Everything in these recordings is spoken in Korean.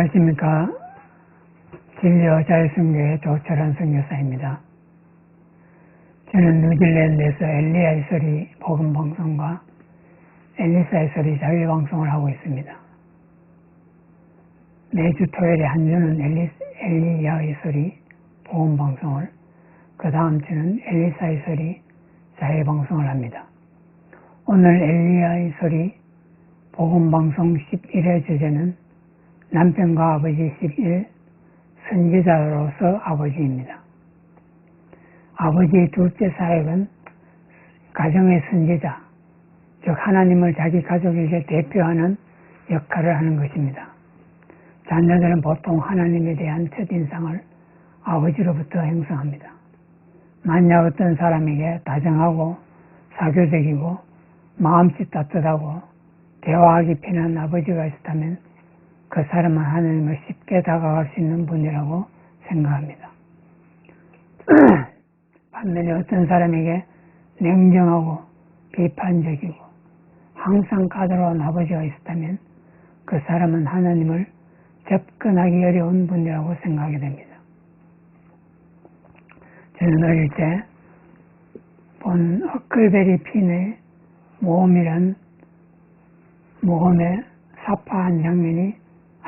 안녕하십니까. 진리여자유성교회 조철한 선교사입니다. 저는 뉴질랜드에서 엘리야의 소리 복음방송과 엘리사의 소리 자유방송을 하고 있습니다. 매주 토요일에 한 주는 엘리야의 소리 복음방송을, 그 다음 주는 엘리사의 소리 자유방송을 합니다. 오늘 엘리야의 소리 복음방송 11회 주제는 남편과 아버지 11 선지자로서 아버지입니다. 아버지의 둘째 사역은 가정의 선지자, 즉 하나님을 자기 가족에게 대표하는 역할을 하는 것입니다. 자녀들은 보통 하나님에 대한 첫인상을 아버지로부터 형성합니다. 만약 어떤 사람에게 다정하고 사교적이고 마음씨 따뜻하고 대화하기 편한 아버지가 있다면 그 사람은 하나님을 쉽게 다가갈 수 있는 분이라고 생각합니다. 반면에 어떤 사람에게 냉정하고 비판적이고 항상 까다로운 아버지가 있다면 그 사람은 하나님을 접근하기 어려운 분이라고 생각하게 됩니다. 저는 어릴 때 본 허클베리 핀의 모험이란 모험에 사파한 장면이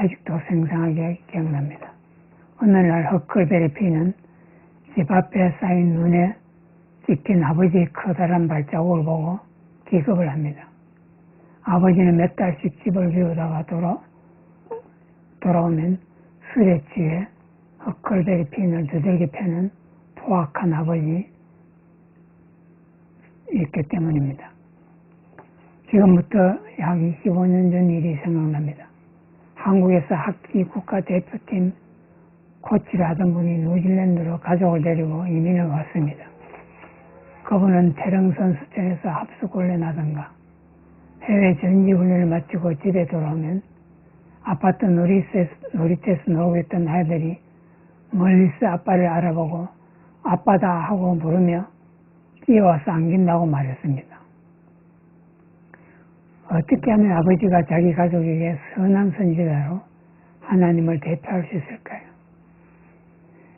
아직도 생생하게 기억납니다. 어느 날 허클베리 핀은 집 앞에 쌓인 눈에 찍힌 아버지의 커다란 발자국을 보고 기겁을 합니다. 아버지는 몇 달씩 집을 비우다가 돌아오면 술에 취해 허클베리 핀을 두들겨 패는 포악한 아버지였기 때문입니다. 지금부터 약 25년 전 일이 생각납니다. 한국에서 하키 국가대표팀 코치를 하던 분이 뉴질랜드로 가족을 데리고 이민을 왔습니다. 그분은 태릉 선수촌에서 합숙훈련 하던가 해외 전지훈련을 마치고 집에 돌아오면 아파트 놀이터에서 놀고 있던 아이들이 멀리서 아빠를 알아보고 아빠다 하고 부르며 뛰어와서 안긴다고 말했습니다. 어떻게 하면 아버지가 자기 가족에게 선한 선지자로 하나님을 대표할 수 있을까요?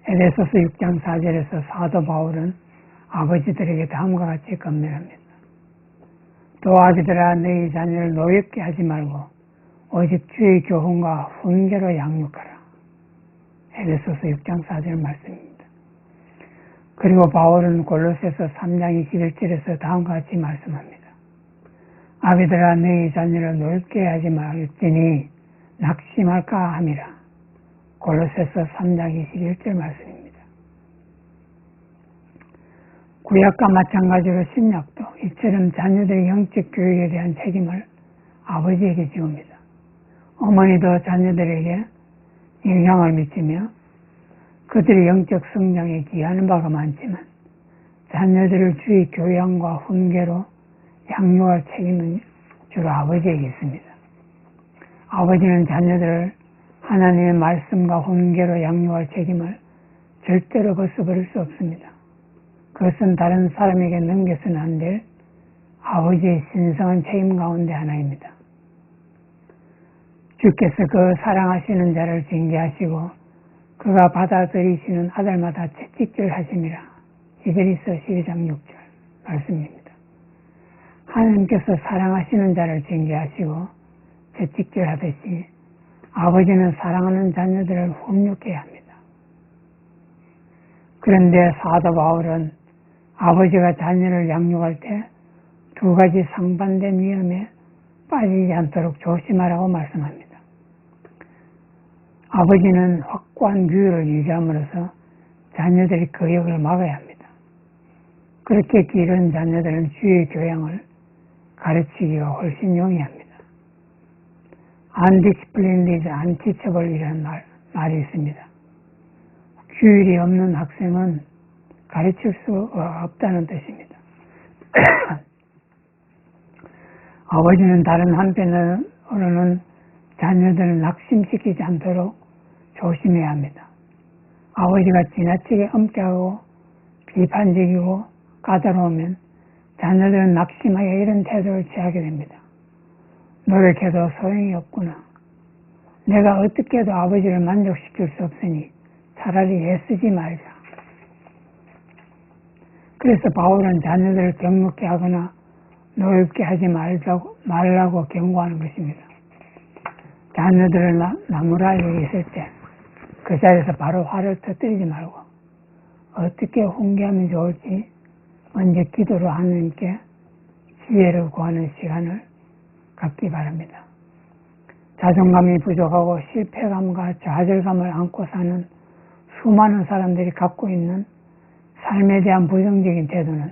에베소서 6장 4절에서 사도 바울은 아버지들에게 다음과 같이 권면합니다. 또 아비들아 너희 자녀를 노엽게 하지 말고 오직 주의 교훈과 훈계로 양육하라. 에베소서 6장 4절 말씀입니다. 그리고 바울은 골로새서 3장 21절에서 다음과 같이 말씀합니다. 아비들아 너희 자녀를 노엽게 하지 말지니 낙심할까 함이라. 골로새서 3장 21절 말씀입니다. 구약과 마찬가지로 신약도 이처럼 자녀들의 영적 교육에 대한 책임을 아버지에게 지웁니다. 어머니도 자녀들에게 영향을 미치며 그들의 영적 성장에 기여하는 바가 많지만 자녀들을 주의 교양과 훈계로 양육할 책임은 주로 아버지에게 있습니다. 아버지는 자녀들을 하나님의 말씀과 훈계로 양육할 책임을 절대로 벗어버릴 수 없습니다. 그것은 다른 사람에게 넘겨서는 안 될 아버지의 신성한 책임 가운데 하나입니다. 주께서 그 사랑하시는 자를 징계하시고 그가 받아들이시는 아들마다 채찍질 하심이라. 히브리서 12장 6절 말씀입니다. 하나님께서 사랑하시는 자를 징계하시고 채찍질 하듯이 아버지는 사랑하는 자녀들을 훈육해야 합니다. 그런데 사도 바울은 아버지가 자녀를 양육할 때 두 가지 상반된 위험에 빠지지 않도록 조심하라고 말씀합니다. 아버지는 확고한 규율을 유지함으로써 자녀들의 거역을 막아야 합니다. 그렇게 기른 자녀들은 주의 교양을 가르치기가 훨씬 용이합니다. undisciplined is unteachable이라는 말이 있습니다. 규율이 없는 학생은 가르칠 수 없다는 뜻입니다. 아버지는 다른 한편으로는 자녀들을 낙심시키지 않도록 조심해야 합니다. 아버지가 지나치게 엄격하고 비판적이고 까다로우면 자녀들은 낙심하여 이런 태도를 취하게 됩니다. 노력해도 소용이 없구나. 내가 어떻게 해도 아버지를 만족시킬 수 없으니 차라리 애쓰지 말자. 그래서 바울은 자녀들을 경목케 하거나 노엽게 하지 말라고 경고하는 것입니다. 자녀들을 나무랄 일이 있을 때 그 자리에서 바로 화를 터뜨리지 말고 어떻게 훈계하면 좋을지 먼저 기도로 하나님께 지혜를 구하는 시간을 갖기 바랍니다. 자존감이 부족하고 실패감과 좌절감을 안고 사는 수많은 사람들이 갖고 있는 삶에 대한 부정적인 태도는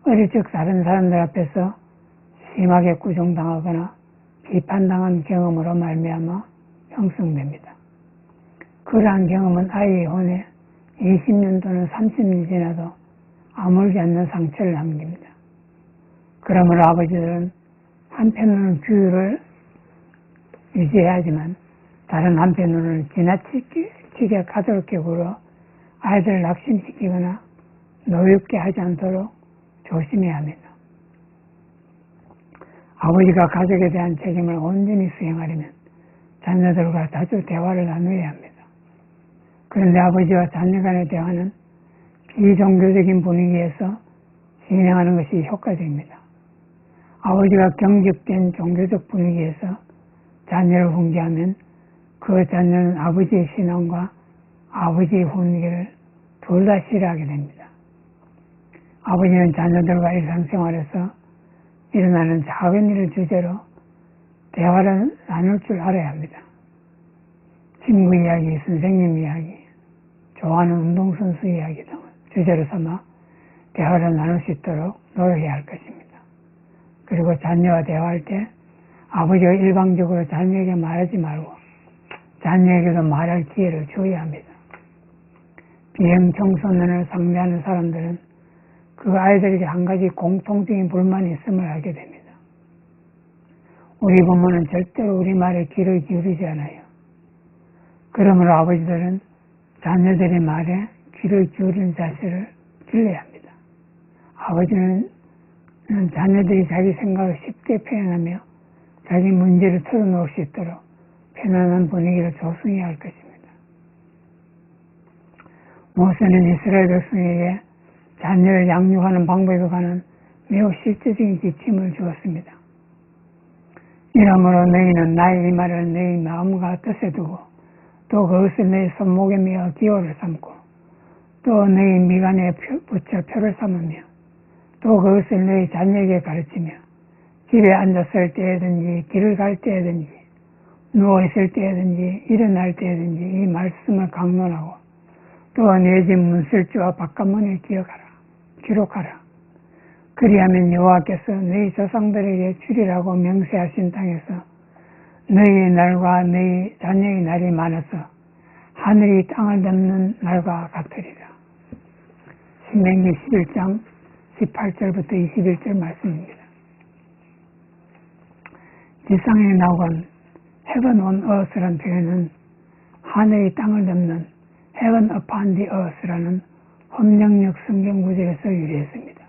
어릴 적 다른 사람들 앞에서 심하게 꾸중당하거나 비판당한 경험으로 말미암아 형성됩니다. 그러한 경험은 아이의 혼에 20년 또는 30년이 지나도 아물지 않는 상처를 남깁니다. 그러므로 아버지들은 한편으로는 규율을 유지해야 하지만 다른 한편으로는 지나치게 까다롭게 굴어 아이들을 낙심시키거나 노엽게 하지 않도록 조심해야 합니다. 아버지가 가족에 대한 책임을 온전히 수행하려면 자녀들과 자주 대화를 나누어야 합니다. 그런데 아버지와 자녀 간의 대화는 비종교적인 분위기에서 진행하는 것이 효과적입니다. 아버지가 경직된 종교적 분위기에서 자녀를 훈계하면 그 자녀는 아버지의 신앙과 아버지의 훈계를 둘 다 싫어하게 됩니다. 아버지는 자녀들과 일상생활에서 일어나는 작은 일을 주제로 대화를 나눌 줄 알아야 합니다. 친구 이야기, 선생님 이야기, 좋아하는 운동선수 이야기 등을 주제로 삼아 대화를 나눌 수 있도록 노력해야 할 것입니다. 그리고 자녀와 대화할 때 아버지가 일방적으로 자녀에게 말하지 말고 자녀에게도 말할 기회를 줘야 합니다. 비형 청소년을 상대하는 사람들은 그 아이들에게 한 가지 공통적인 불만이 있음을 알게 됩니다. 우리 부모는 절대로 우리 말에 귀를 기울이지 않아요. 그러므로 아버지들은 자녀들의 말에 귀를 기울이는 자세를 길러야 합니다. 아버지는 자녀들이 자기 생각을 쉽게 표현하며 자기 문제를 털어놓을 수 있도록 편안한 분위기를 조성해야 할 것입니다. 모세는 이스라엘 백성에게 자녀를 양육하는 방법에 관한 매우 실제적인 지침을 주었습니다. 이러므로 너희는 나의 이 말을 너희 마음과 뜻에 두고 또 그것을 너희 손목에 메어 기호를 삼고 또 너희 미간에 붙여 표를 삼으며 또 그것을 너희 자녀에게 가르치며 집에 앉았을 때든지 길을 갈 때든지 누워있을 때든지 일어날 때든지 이 말씀을 강론하고 또 내 집 문설주와 바깥문에 기록하라. 그리하면 여호와께서 너희 조상들에게 주리라고 명세하신 땅에서 너희의 날과 너희 자녀의 날이 많아서 하늘이 땅을 덮는 날과 같으리라. 신명기 11장 18절부터 21절 말씀입니다. 지상의 낙원 Heaven on Earth라는 표현은 하늘이 땅을 덮는 Heaven upon the Earth라는 법령력 성경 구절에서 유래했습니다.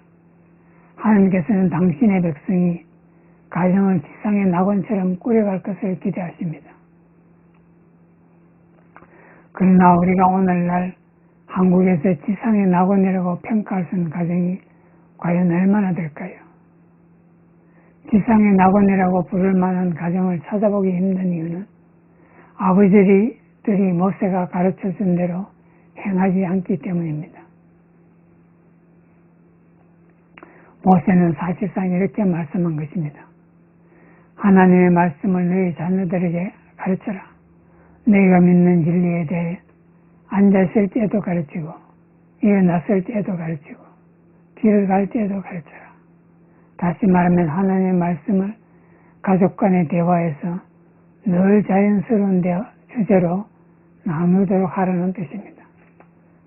하나님께서는 당신의 백성이 가정을 지상의 낙원처럼 꾸려갈 것을 기대하십니다. 그러나 우리가 오늘날 한국에서 지상의 낙원이라고 평가할 수 있는 가정이 과연 얼마나 될까요? 지상의 낙원이라고 부를 만한 가정을 찾아보기 힘든 이유는 아버지들이 모세가 가르쳐준 대로 행하지 않기 때문입니다. 모세는 사실상 이렇게 말씀한 것입니다. 하나님의 말씀을 너희 자녀들에게 가르쳐라. 너희가 믿는 진리에 대해 앉았을 때에도 가르치고 일어났을 때에도 가르치고 길을 갈 때에도 가르쳐라. 다시 말하면 하나님의 말씀을 가족 간의 대화에서 늘 자연스러운 주제로 나누도록 하라는 뜻입니다.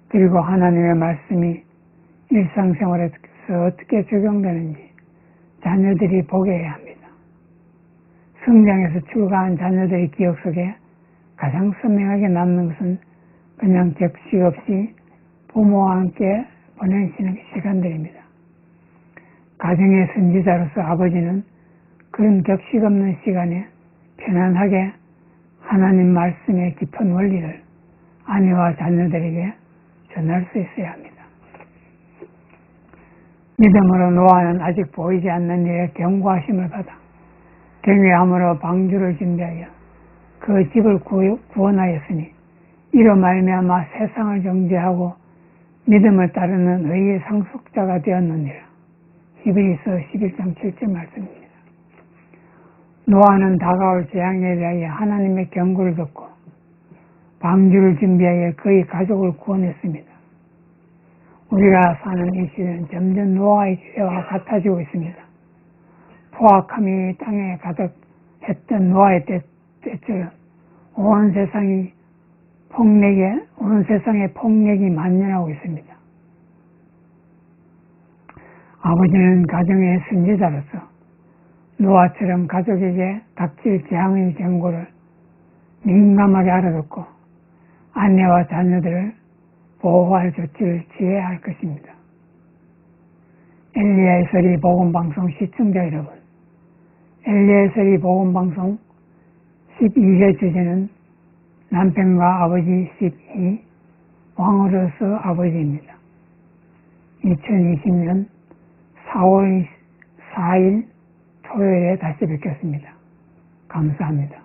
그리고 하나님의 말씀이 일상생활에서 어떻게 적용되는지 자녀들이 보게 해야 합니다. 성장에서 출가한 자녀들의 기억 속에 가장 선명하게 남는 것은 그냥 격식 없이 부모와 함께 보내는 시간들입니다. 가정의 선지자로서 아버지는 그런 격식 없는 시간에 편안하게 하나님 말씀의 깊은 원리를 아내와 자녀들에게 전할 수 있어야 합니다. 믿음으로 노아는 아직 보이지 않는 일에 경고하심을 받아 경외함으로 방주를 준비하여 그 집을 구원하였으니 이로 말미암아 세상을 정죄하고 믿음을 따르는 의의 상속자가 되었느니라. 히브리서 11장 7절 말씀입니다. 노아는 다가올 재앙에 대하여 하나님의 경고를 듣고 방주를 준비하여 그의 가족을 구원했습니다. 우리가 사는 이 시대는 점점 노아의 시대와 같아지고 있습니다. 포악함이 땅에 가득했던 노아의 때처럼 온 세상에 폭력이 만연하고 있습니다. 아버지는 가정의 선지자로서 노아처럼 가족에게 닥칠 재앙의 경고를 민감하게 알아듣고 아내와 자녀들을 보호할 조치를 취해야 할 것입니다. 엘리야의 서리 복음방송 시청자 여러분, 엘리야의 서리 복음방송 12회 주제는 남편과 아버지 12, 왕으로서 아버지입니다. 2020년 4월 4일 토요일에 다시 뵙겠습니다. 감사합니다.